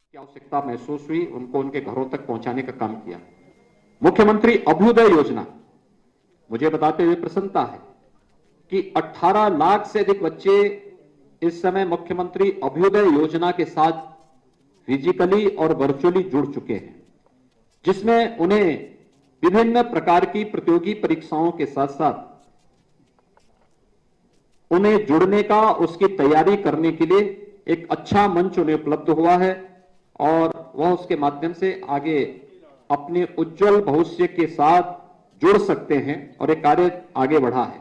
की आवश्यकता महसूस हुई, उनको उनके घरों तक पहुंचाने का काम किया। मुख्यमंत्री अभ्युदय योजना, मुझे बताते हुए प्रसन्नता है कि 18 लाख से अधिक बच्चे इस समय मुख्यमंत्री अभ्युदय योजना के साथ फिजिकली और वर्चुअली जुड़ चुके हैं, जिसमें उन्हें विभिन्न प्रकार की प्रतियोगी परीक्षाओं के साथ साथ उन्हें जुड़ने का, उसकी तैयारी करने के लिए एक अच्छा मंच उन्हें उपलब्ध हुआ है और वह उसके माध्यम से आगे अपने उज्जवल भविष्य के साथ जुड़ सकते हैं और एक कार्य आगे बढ़ा है।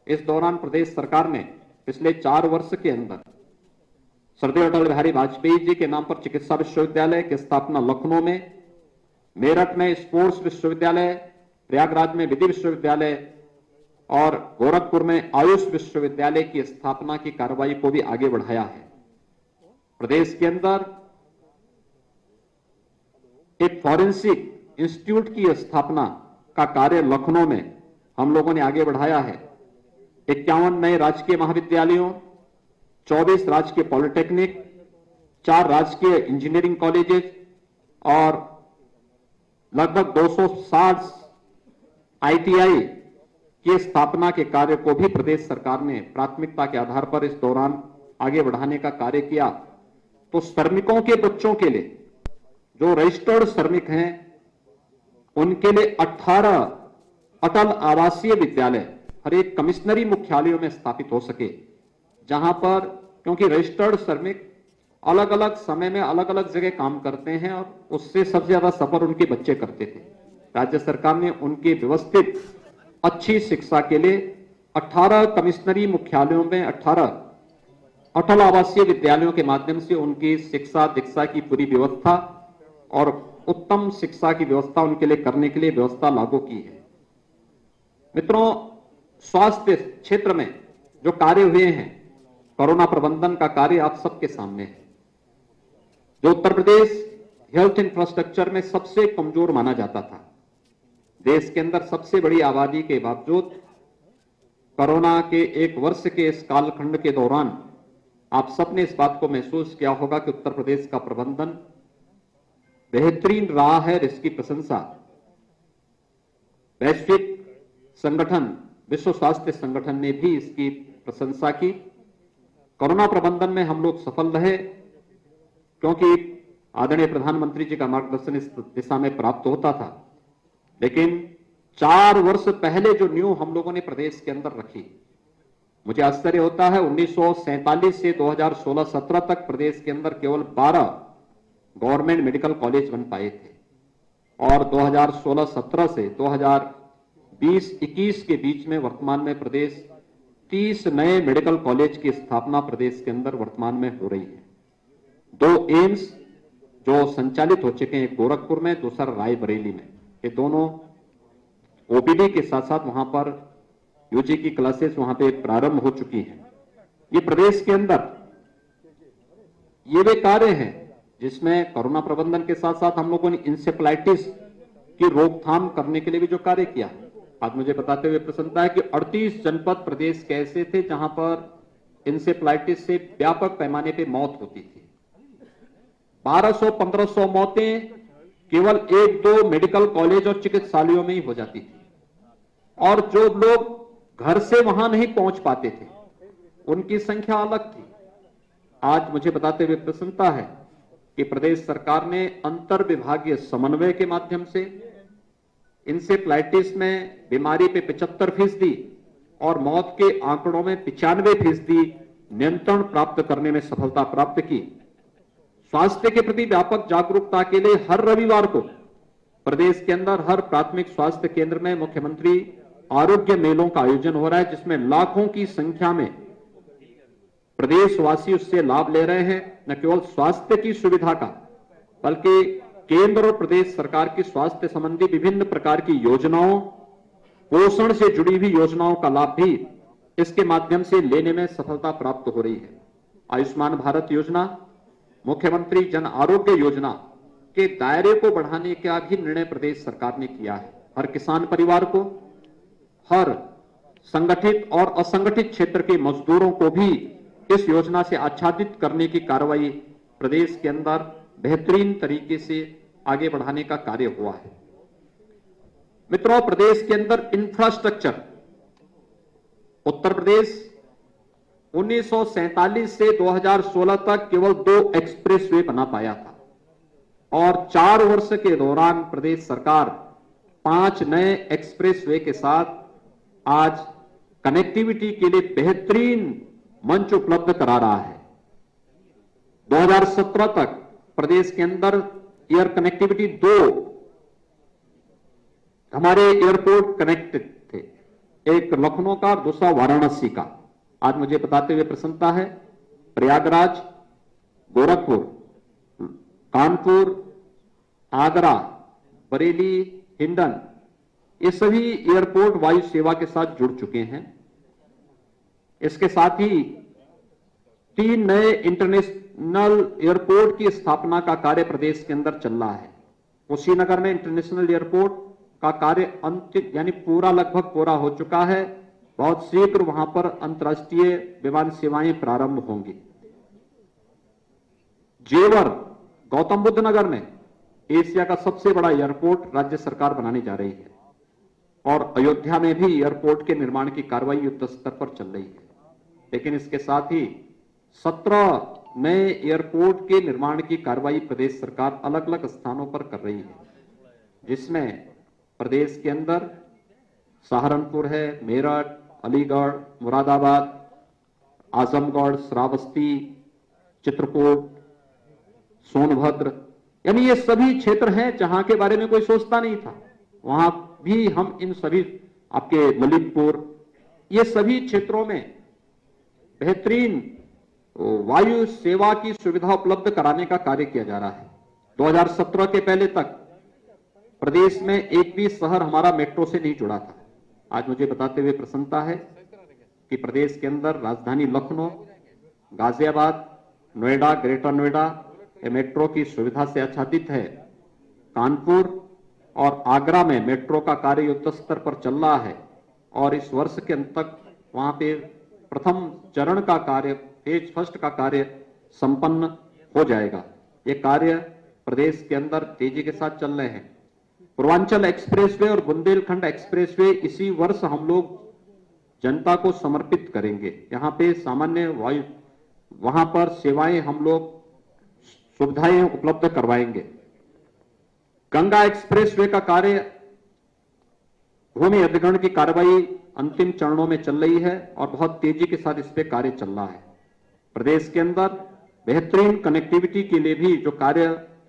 इस दौरान प्रदेश सरकार ने पिछले 4 वर्ष के अंदर श्रद्धेय अटल बिहारी वाजपेयी जी के नाम पर चिकित्सा विश्वविद्यालय की स्थापना लखनऊ में, मेरठ में स्पोर्ट्स विश्वविद्यालय, प्रयागराज में विधि विश्वविद्यालय और गोरखपुर में आयुष विश्वविद्यालय की स्थापना की कार्रवाई को भी आगे बढ़ाया है। प्रदेश के अंदर एक फॉरेंसिक इंस्टीट्यूट की स्थापना का कार्य लखनऊ में हम लोगों ने आगे बढ़ाया है। 51 नए राजकीय महाविद्यालयों, 24 राजकीय पॉलिटेक्निक, 4 राजकीय इंजीनियरिंग कॉलेजेस और लगभग 260 आईटीआई की स्थापना के कार्य को भी प्रदेश सरकार ने प्राथमिकता के आधार पर इस दौरान आगे बढ़ाने का कार्य किया। तो श्रमिकों के बच्चों के लिए, जो रजिस्टर्ड श्रमिक हैं, उनके लिए 18 अटल आवासीय विद्यालय हर एक कमिश्नरी मुख्यालयों में स्थापित हो सके, जहां पर, क्योंकि रजिस्टर्ड श्रमिक अलग अलग समय में अलग अलग जगह काम करते हैं और उससे सबसे ज्यादा सफर उनके बच्चे करते थे। राज्य सरकार ने उनकी व्यवस्थित अच्छी शिक्षा के लिए 18 कमिश्नरी मुख्यालयों में 18 अटल आवासीय विद्यालयों के माध्यम से उनकी शिक्षा दीक्षा की पूरी व्यवस्था और उत्तम शिक्षा की व्यवस्था उनके लिए करने के लिए व्यवस्था लागू की है। मित्रों, स्वास्थ्य क्षेत्र में जो कार्य हुए हैं, कोरोना प्रबंधन का कार्य आप सबके सामने है। जो उत्तर प्रदेश हेल्थ इंफ्रास्ट्रक्चर में सबसे कमजोर माना जाता था, देश के अंदर सबसे बड़ी आबादी के बावजूद कोरोना के 1 वर्ष के इस कालखंड के दौरान आप सबने इस बात को महसूस किया होगा कि उत्तर प्रदेश का प्रबंधन बेहतरीन रहा है। इसकी प्रशंसा वैश्विक संगठन, विश्व स्वास्थ्य संगठन ने भी इसकी प्रशंसा की। कोरोना प्रबंधन में हम लोग सफल रहे, क्योंकि आदरणीय प्रधानमंत्री जी का मार्गदर्शन इस दिशा में प्राप्त होता था। लेकिन 4 वर्ष पहले जो नींव हम लोगों ने प्रदेश के अंदर रखी, मुझे आश्चर्य होता है, 1947 से 2016-17 तक प्रदेश के अंदर केवल 12 गवर्नमेंट मेडिकल कॉलेज बन पाए थे और 2016-17 से 2020-21 के बीच में वर्तमान में प्रदेश 30 नए मेडिकल कॉलेज की स्थापना प्रदेश के अंदर वर्तमान में हो रही है। 2 एम्स जो संचालित हो चुके हैं, एक गोरखपुर में, दूसरा रायबरेली में। ये दोनों ओपीडी के साथ साथ वहां पर यूजी की क्लासेस वहां पे प्रारंभ हो चुकी हैं। ये प्रदेश के अंदर ये वे कार्य हैं जिसमें कोरोना प्रबंधन के साथ साथ हम लोगों ने इंसेफ्लाइटिस की रोकथाम करने के लिए भी जो कार्य किया। आज मुझे बताते हुए प्रसन्नता है कि 38 जनपद प्रदेश के ऐसे थे जहां पर इंसेफ्लाइटिस से व्यापक पैमाने पे मौत होती थी। 1200-1500 मौतें केवल 1-2 मेडिकल कॉलेज और चिकित्सालयों में ही हो जाती थी और जो लोग घर से वहां नहीं पहुंच पाते थे उनकी संख्या अलग थी। आज मुझे बताते हुए प्रसन्नता है कि प्रदेश सरकार ने अंतर विभागीय समन्वय के माध्यम से इंसेफ्लाइटिस में बीमारी पे 75% और मौत के आंकड़ों में 95% नियंत्रण प्राप्त करने में सफलता प्राप्त की। स्वास्थ्य के प्रति व्यापक जागरूकता के लिए हर रविवार को प्रदेश के अंदर हर प्राथमिक स्वास्थ्य केंद्र में मुख्यमंत्री आरोग्य मेलों का आयोजन हो रहा है, जिसमें लाखों की संख्या में प्रदेशवासी उससे लाभ ले रहे हैं। न केवल स्वास्थ्य की सुविधा का, बल्कि केंद्र और प्रदेश सरकार की स्वास्थ्य संबंधी विभिन्न प्रकार की योजनाओं, पोषण से जुड़ी हुई योजनाओं का लाभ भी इसके माध्यम से लेने में सफलता प्राप्त हो रही है। आयुष्मान भारत योजना, मुख्यमंत्री जन आरोग्य योजना के दायरे को बढ़ाने का भी निर्णय प्रदेश सरकार ने किया है। हर किसान परिवार को, हर संगठित और असंगठित क्षेत्र के मजदूरों को भी इस योजना से आच्छादित करने की कार्रवाई प्रदेश के अंदर बेहतरीन तरीके से आगे बढ़ाने का कार्य हुआ है। मित्रों, प्रदेश के अंदर इंफ्रास्ट्रक्चर, उत्तर प्रदेश 1947 से 2016 तक केवल 2 एक्सप्रेसवे बना पाया था और 4 वर्ष के दौरान प्रदेश सरकार 5 नए एक्सप्रेसवे के साथ आज कनेक्टिविटी के लिए बेहतरीन मंच उपलब्ध करा रहा है। 2017 तक प्रदेश के अंदर एयर कनेक्टिविटी 2 हमारे एयरपोर्ट कनेक्टेड थे, एक लखनऊ का और दूसरा वाराणसी का। आज मुझे बताते हुए प्रसन्नता है, प्रयागराज, गोरखपुर, कानपुर, आगरा, बरेली, हिंडन, ये सभी एयरपोर्ट वायु सेवा के साथ जुड़ चुके हैं। इसके साथ ही 3 नए इंटरनेशनल एयरपोर्ट की स्थापना का कार्य प्रदेश के अंदर चल रहा है। कुशीनगर में इंटरनेशनल एयरपोर्ट का कार्य अंतिम यानी पूरा लगभग पूरा हो चुका है। बहुत शीघ्र वहां पर अंतर्राष्ट्रीय विमान सेवाएं प्रारंभ होंगी। जेवर, गौतम बुद्ध नगर में एशिया का सबसे बड़ा एयरपोर्ट राज्य सरकार बनाने जा रही है और अयोध्या में भी एयरपोर्ट के निर्माण की कार्रवाई युद्ध स्तर पर चल रही है। लेकिन इसके साथ ही 17 नए एयरपोर्ट के निर्माण की कार्रवाई प्रदेश सरकार अलग अलग स्थानों पर कर रही है, जिसमें प्रदेश के अंदर सहारनपुर है, मेरठ, अलीगढ़, मुरादाबाद, आजमगढ़, श्रावस्ती, चित्रकूट, सोनभद्र, यानी ये सभी क्षेत्र हैं जहां के बारे में कोई सोचता नहीं था। वहां भी हम इन सभी, आपके ललितपुर, ये सभी क्षेत्रों में बेहतरीन वायु सेवा की सुविधा उपलब्ध कराने का कार्य किया जा रहा है। 2017 के पहले तक प्रदेश में एक भी शहर हमारा मेट्रो से नहीं जुड़ा था। आज मुझे बताते हुए प्रसन्नता है कि प्रदेश के अंदर राजधानी लखनऊ, गाजियाबाद, नोएडा, ग्रेटर नोएडा ये मेट्रो की सुविधा से आच्छादित है। कानपुर और आगरा में मेट्रो का कार्य युद्ध स्तर पर चल रहा है और इस वर्ष के अंत तक वहां पे प्रथम चरण का कार्य, फेज फर्स्ट का कार्य संपन्न हो जाएगा। ये कार्य प्रदेश के अंदर तेजी के साथ चल रहे हैं। पूर्वांचल एक्सप्रेसवे और बुंदेलखंड एक्सप्रेसवे इसी वर्ष हम लोग जनता को समर्पित करेंगे। यहाँ पे सामान्य वायु, वहां पर सेवाएं हम लोग सुविधाएं उपलब्ध करवाएंगे। गंगा एक्सप्रेसवे का कार्य, भूमि अधिग्रहण की कार्रवाई अंतिम चरणों में चल रही है और बहुत तेजी के साथ इस पे कार्य चल रहा है। प्रदेश के अंदर बेहतरीन कनेक्टिविटी के लिए भी जो कार्य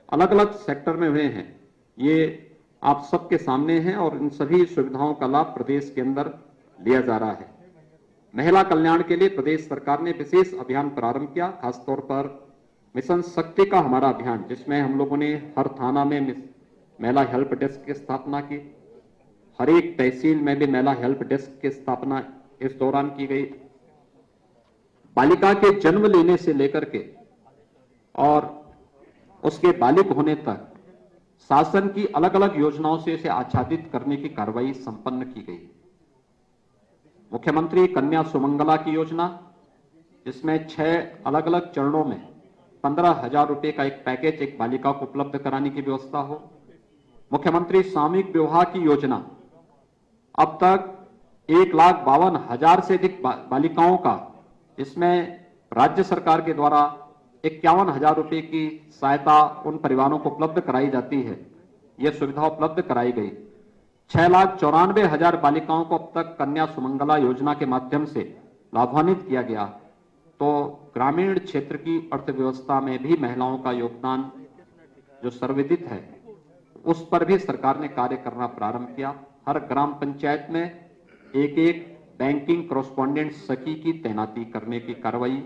अलग अलग सेक्टर में हुए हैं, ये आप सबके सामने हैं और इन सभी सुविधाओं का लाभ प्रदेश के अंदर लिया जा रहा है। महिला कल्याण के लिए प्रदेश सरकार ने विशेष अभियान प्रारंभ किया, खासतौर पर मिशन शक्ति का हमारा अभियान, जिसमें हम लोगों ने हर थाना में महिला हेल्प डेस्क की स्थापना की, हर एक तहसील में भी महिला हेल्प डेस्क की स्थापना इस दौरान की गई। बालिका के जन्म लेने से लेकर के और उसके बालिग होने तक शासन की अलग अलग योजनाओं से इसे आच्छादित करने की कार्रवाई संपन्न की गई। मुख्यमंत्री कन्या सुमंगला की योजना, जिसमें 6 अलग अलग चरणों में 15,000 रुपए का एक पैकेज एक बालिका को उपलब्ध कराने की व्यवस्था हो। मुख्यमंत्री सामूहिक विवाह की योजना, अब तक 1,52,000 से अधिक बालिकाओं का, इसमें राज्य सरकार के द्वारा 51,000 रुपए की सहायता उन परिवारों को उपलब्ध कराई जाती है। यह सुविधा उपलब्ध कराई गई। 6,94,000 बालिकाओं को अब तक कन्या सुमंगला योजना के माध्यम से लाभान्वित किया गया। तो ग्रामीण क्षेत्र की अर्थव्यवस्था में भी महिलाओं का योगदान जो सर्वाधिक है, उस पर भी सरकार ने कार्य करना प्रारंभ किया। हर ग्राम पंचायत में एक बैंकिंग कॉरेस्पॉन्डेंट सखी की तैनाती करने की कार्रवाई,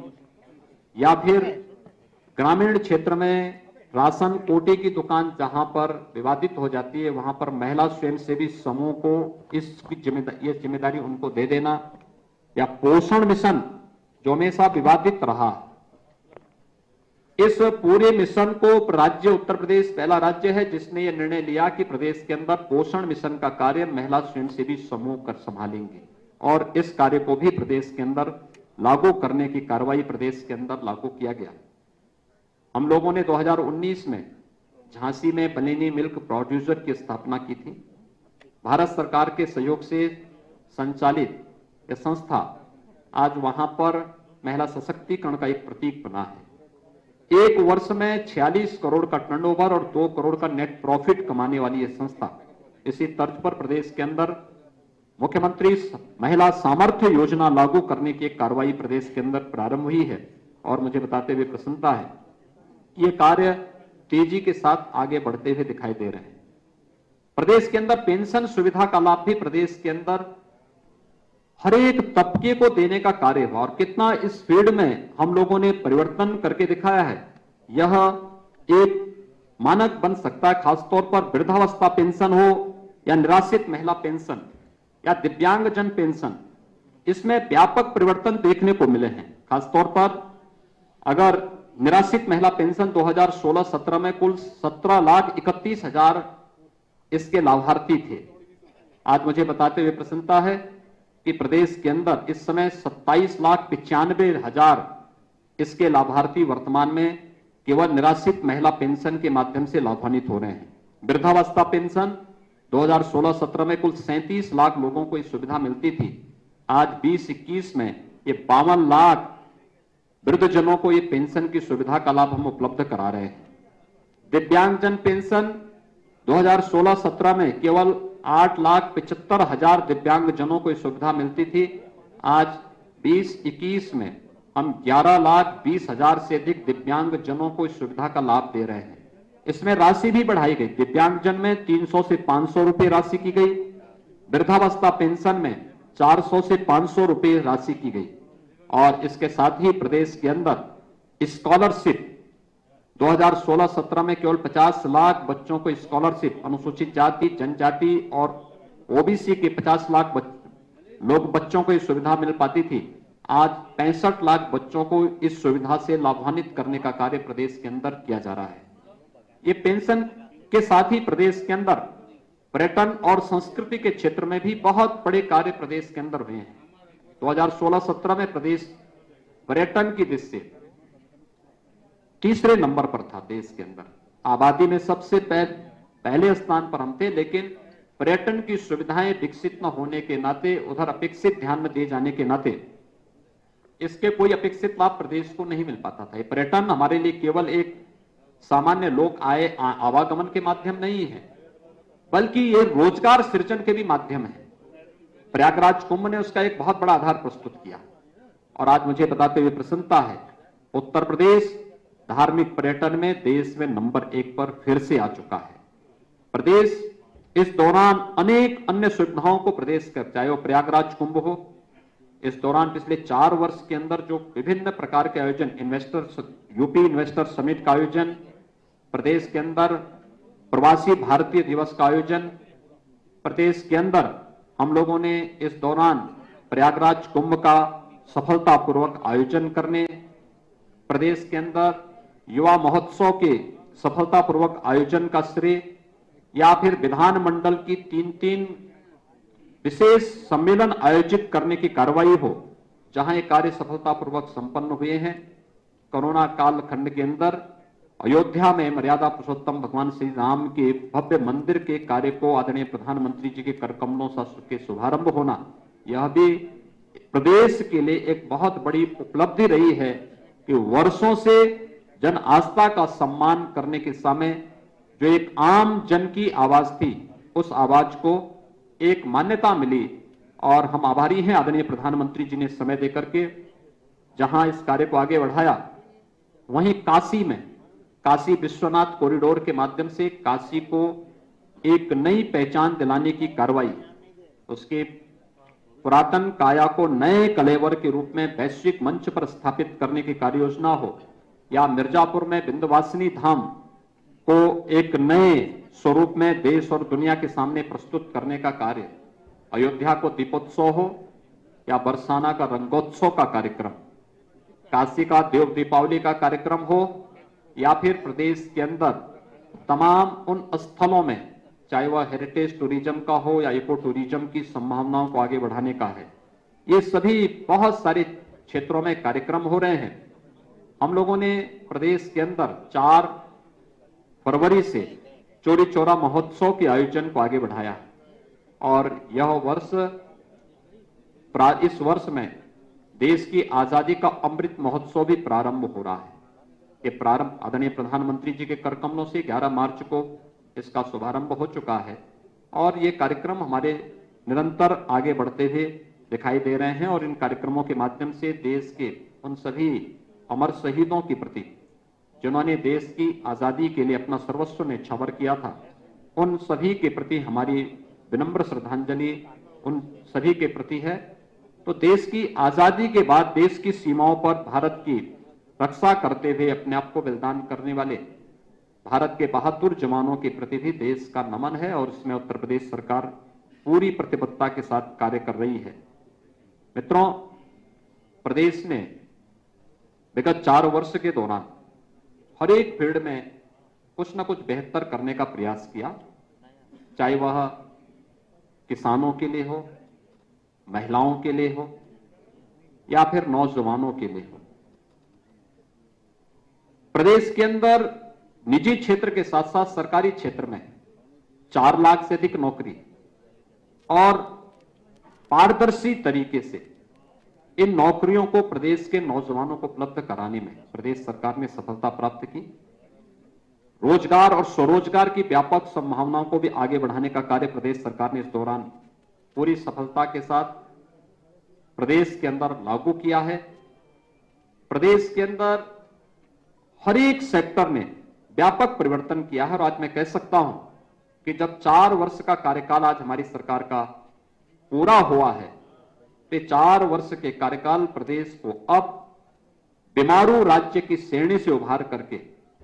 या फिर ग्रामीण क्षेत्र में राशन कोटे की दुकान जहां पर विवादित हो जाती है, वहां पर महिला स्वयंसेवी समूह को इसकी जिम्मेदारी उनको दे देना, या पोषण मिशन जो हमेशा विवादित रहा, इस पूरे मिशन को राज्य उत्तर प्रदेश पहला राज्य है जिसने यह निर्णय लिया कि प्रदेश के अंदर पोषण मिशन का कार्य महिला स्वयंसेवी समूह कर संभालेंगे और इस कार्य को भी प्रदेश के अंदर लागू करने की कार्रवाई प्रदेश के अंदर लागू किया गया। हम लोगों ने 2019 में झांसी में बनेनी मिल्क प्रोड्यूसर की स्थापना की थी। भारत सरकार के सहयोग से संचालित यह संस्था आज वहां पर महिला सशक्तिकरण का एक प्रतीक बना है। एक वर्ष में 46 करोड़ का टर्नओवर और 2 करोड़ का नेट प्रॉफिट कमाने वाली यह संस्था, इसी तर्ज पर प्रदेश के अंदर मुख्यमंत्री महिला सामर्थ्य योजना लागू करने की एक कार्रवाई प्रदेश के अंदर प्रारंभ हुई है और मुझे बताते हुए प्रसन्नता है कि ये कार्य तेजी के साथ आगे बढ़ते हुए दिखाई दे रहे हैं। प्रदेश के अंदर पेंशन सुविधा का लाभ भी प्रदेश के अंदर हर एक तबके को देने का कार्य हुआ और कितना इस फील्ड में हम लोगों ने परिवर्तन करके दिखाया है, यह एक मानक बन सकता है। खासतौर पर वृद्धावस्था पेंशन हो या निराश्रित महिला पेंशन या दिव्यांगजन पेंशन, इसमें व्यापक परिवर्तन देखने को मिले हैं। खासतौर पर अगर निराश्रित महिला पेंशन 2016-17 में कुल 17,31,000 इसके लाभार्थी थे। आज मुझे बताते हुए प्रसन्नता है कि प्रदेश के अंदर इस समय 27,95,000 इसके लाभार्थी वर्तमान में केवल निराश्रित महिला पेंशन के माध्यम से लाभान्वित हो रहे हैं। वृद्धावस्था पेंशन 2016-17 में कुल 37 लाख लोगों को इस सुविधा मिलती थी। आज 2021 में ये 52 लाख वृद्धजनों को ये पेंशन की सुविधा का लाभ हम उपलब्ध करा रहे हैं। दिव्यांगजन पेंशन 2016-17 में केवल 8,75,000 दिव्यांगजनों को ये सुविधा मिलती थी। आज 2021 में हम 11,20,000 से अधिक दिव्यांगजनों को इस सुविधा का लाभ दे रहे हैं। इसमें राशि भी बढ़ाई गई। दिव्यांगजन में 300 से 500 रुपए राशि की गई, वृद्धावस्था पेंशन में 400 से 500 रुपए राशि की गई और इसके साथ ही प्रदेश के अंदर स्कॉलरशिप 2016-17 में केवल 50 लाख बच्चों को स्कॉलरशिप, अनुसूचित जाति, जनजाति और ओबीसी के 50 लाख बच्चों को इस सुविधा मिल पाती थी। आज 65 लाख बच्चों को इस सुविधा से लाभान्वित करने का कार्य प्रदेश के अंदर किया जा रहा है। ये पेंशन के साथ ही प्रदेश के अंदर पर्यटन और संस्कृति के क्षेत्र में भी बहुत बड़े कार्य प्रदेश के अंदर हुए हैं। 2016-17 में प्रदेश पर्यटन की दृष्टि से तीसरे नंबर पर था देश के अंदर। आबादी में सबसे पहले स्थान पर हम थे, लेकिन पर्यटन की सुविधाएं विकसित न होने के नाते, उधर अपेक्षित ध्यान न दिए जाने के नाते इसके कोई अपेक्षित लाभ प्रदेश को नहीं मिल पाता था। पर्यटन हमारे लिए केवल एक सामान्य लोक आवागमन के माध्यम नहीं है, बल्कि ये रोजगार सृजन के भी माध्यम है। प्रयागराज कुंभ ने उसका एक बहुत बड़ा आधार प्रस्तुत किया और आज मुझे बताते हुए प्रसन्नता है, उत्तर प्रदेश धार्मिक पर्यटन में देश में नंबर 1 पर फिर से आ चुका है। प्रदेश इस दौरान अनेक अन्य सुविधाओं को प्रदेश कर, चाहे वो प्रयागराज कुंभ हो, इस दौरान पिछले 4 वर्ष के अंदर जो विभिन्न प्रकार के आयोजन, यूपी इन्वेस्टर समिट का आयोजन, प्रदेश के अंदर प्रवासी भारतीय दिवस का आयोजन, प्रदेश के अंदर हम लोगों ने इस दौरान प्रयागराज कुंभ का सफलतापूर्वक आयोजन करने, प्रदेश के अंदर युवा महोत्सव के सफलतापूर्वक आयोजन का श्रेय, या फिर विधानमंडल की 3 विशेष सम्मेलन आयोजित करने की कार्रवाई हो, जहां ये कार्य सफलतापूर्वक संपन्न हुए हैं। कोरोना काल खंड के अंदर अयोध्या में मर्यादा पुरुषोत्तम भगवान श्री राम के भव्य मंदिर के कार्य को आदरणीय प्रधानमंत्री जी के कर कमलों के शुभारंभ होना, यह भी प्रदेश के लिए एक बहुत बड़ी उपलब्धि रही है कि वर्षों से जन आस्था का सम्मान करने के समय जो एक आम जन की आवाज थी, उस आवाज को एक मान्यता मिली और हम आभारी हैं आदरणीय प्रधानमंत्री जी ने समय देकर के जहां इस कार्य को आगे बढ़ाया। वहीं काशी में काशी विश्वनाथ कॉरिडोर के माध्यम से काशी को एक नई पहचान दिलाने की कार्रवाई, उसके पुरातन काया को नए कलेवर के रूप में वैश्विक मंच पर स्थापित करने की कार्य योजना हो, या मिर्जापुर में विंध्यवासिनी धाम को एक नए स्वरूप में देश और दुनिया के सामने प्रस्तुत करने का कार्य, अयोध्या को दीपोत्सव हो या बरसाना का रंगोत्सव का कार्यक्रम, काशी का देव दीपावली का कार्यक्रम हो, या फिर प्रदेश के अंदर तमाम उन स्थलों में, चाहे वह हेरिटेज टूरिज्म का हो या इको टूरिज्म की संभावनाओं को आगे बढ़ाने का है, ये सभी बहुत सारे क्षेत्रों में कार्यक्रम हो रहे हैं। हम लोगों ने प्रदेश के अंदर 4 फरवरी से चौरी चौरा महोत्सव के आयोजन को आगे बढ़ाया है और इस वर्ष में देश की आजादी का अमृत महोत्सव भी प्रारंभ हो रहा है। ये प्रारंभ आदरणीय प्रधानमंत्री जी के कर कमलों से 11 मार्च को इसका शुभारंभ हो चुका है और ये कार्यक्रम हमारे निरंतर आगे बढ़ते हुए दिखाई दे रहे हैं और इन कार्यक्रमों के माध्यम से देश के उन सभी अमर शहीदों के प्रति जिन्होंने देश की आजादी के लिए अपना सर्वस्व न्यौछावर किया था, उन सभी के प्रति हमारी विनम्र श्रद्धांजलि उन सभी के प्रति है। तो देश की आजादी के बाद देश की सीमाओं पर भारत की रक्षा करते हुए अपने आप को बलिदान करने वाले भारत के बहादुर जवानों के प्रति भी देश का नमन है और इसमें उत्तर प्रदेश सरकार पूरी प्रतिबद्धता के साथ कार्य कर रही है। मित्रों, प्रदेश ने विगत 4 वर्ष के दौरान हर एक फील्ड में कुछ न कुछ बेहतर करने का प्रयास किया, चाहे वह किसानों के लिए हो, महिलाओं के लिए हो या फिर नौजवानों के लिए हो। प्रदेश के अंदर निजी क्षेत्र के साथ साथ सरकारी क्षेत्र में 4 लाख से अधिक नौकरी और पारदर्शी तरीके से इन नौकरियों को प्रदेश के नौजवानों को उपलब्ध कराने में प्रदेश सरकार ने सफलता प्राप्त की। रोजगार और स्वरोजगार की व्यापक संभावनाओं को भी आगे बढ़ाने का कार्य प्रदेश सरकार ने इस दौरान पूरी सफलता के साथ प्रदेश के अंदर लागू किया है। प्रदेश के अंदर हर एक सेक्टर में व्यापक परिवर्तन किया है और आज मैं कह सकता हूं कि जब 4 वर्ष का कार्यकाल आज हमारी सरकार का पूरा हुआ है तो 4 वर्ष के कार्यकाल प्रदेश को अब बीमारू राज्य की श्रेणी से उभार करके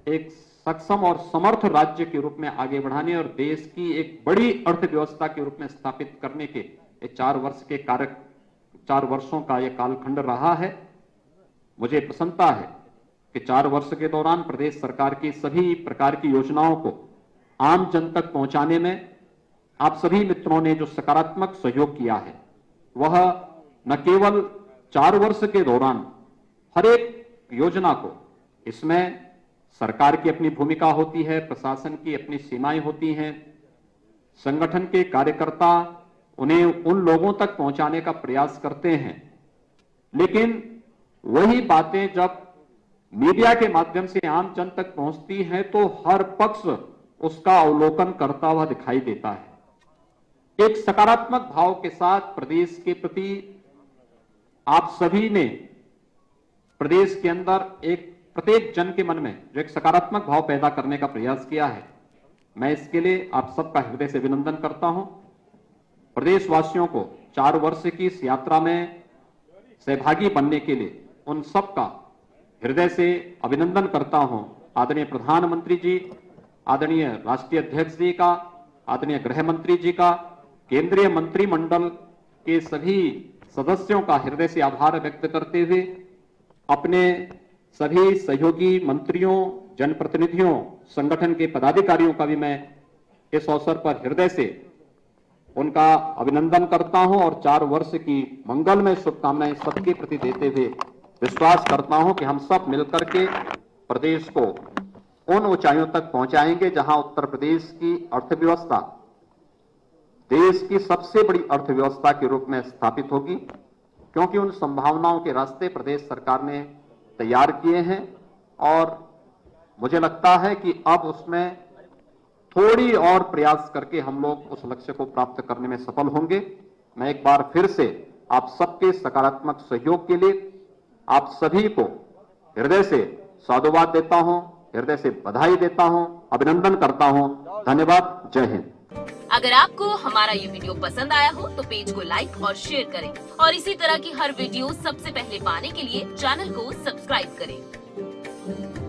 एक सक्षम और समर्थ राज्य के रूप में आगे बढ़ाने और देश की एक बड़ी अर्थव्यवस्था के रूप में स्थापित करने के 4 वर्षों का यह कालखंड रहा है। मुझे प्रसन्नता है कि 4 वर्ष के दौरान प्रदेश सरकार की सभी प्रकार की योजनाओं को आम जन तक पहुंचाने में आप सभी मित्रों ने जो सकारात्मक सहयोग किया है वह न केवल 4 वर्ष के दौरान हर एक योजना को, इसमें सरकार की अपनी भूमिका होती है, प्रशासन की अपनी सीमाएं होती हैं, संगठन के कार्यकर्ता उन्हें उन लोगों तक पहुंचाने का प्रयास करते हैं, लेकिन वही बातें जब मीडिया के माध्यम से आम जन तक पहुंचती हैं तो हर पक्ष उसका अवलोकन करता हुआ दिखाई देता है। एक सकारात्मक भाव के साथ प्रदेश के प्रति आप सभी ने प्रदेश के अंदर एक प्रत्येक जन के मन में जो एक सकारात्मक भाव पैदा करने का प्रयास किया है, मैं इसके लिए आप सबका हृदय से अभिनंदन करता हूं। प्रदेशवासियों को 4 वर्ष की इस यात्रा में सहभागी बनने के लिए उन सबका हृदय से अभिनंदन करता हूं। आदरणीय प्रधानमंत्री जी, आदरणीय राष्ट्रीय अध्यक्ष जी का, आदरणीय गृह मंत्री जी का, केंद्रीय मंत्रिमंडल के सभी सदस्यों का हृदय से आभार व्यक्त करते हुए अपने सभी सहयोगी मंत्रियों, जनप्रतिनिधियों, संगठन के पदाधिकारियों का भी मैं इस अवसर पर हृदय से उनका अभिनंदन करता हूं और 4 वर्ष की मंगलमय शुभकामनाएं सबके प्रति देते हुए विश्वास करता हूं कि हम सब मिलकर के प्रदेश को उन ऊंचाइयों तक पहुंचाएंगे जहां उत्तर प्रदेश की अर्थव्यवस्था देश की सबसे बड़ी अर्थव्यवस्था के रूप में स्थापित होगी, क्योंकि उन संभावनाओं के रास्ते प्रदेश सरकार ने तैयार किए हैं और मुझे लगता है कि अब उसमें थोड़ी और प्रयास करके हम लोग उस लक्ष्य को प्राप्त करने में सफल होंगे। मैं एक बार फिर से आप सबके सकारात्मक सहयोग के लिए आप सभी को हृदय से साधुवाद देता हूं, हृदय से बधाई देता हूं, अभिनंदन करता हूं। धन्यवाद। जय हिंद। अगर आपको हमारा ये वीडियो पसंद आया हो तो पेज को लाइक और शेयर करें और इसी तरह की हर वीडियो सबसे पहले पाने के लिए चैनल को सब्सक्राइब करें।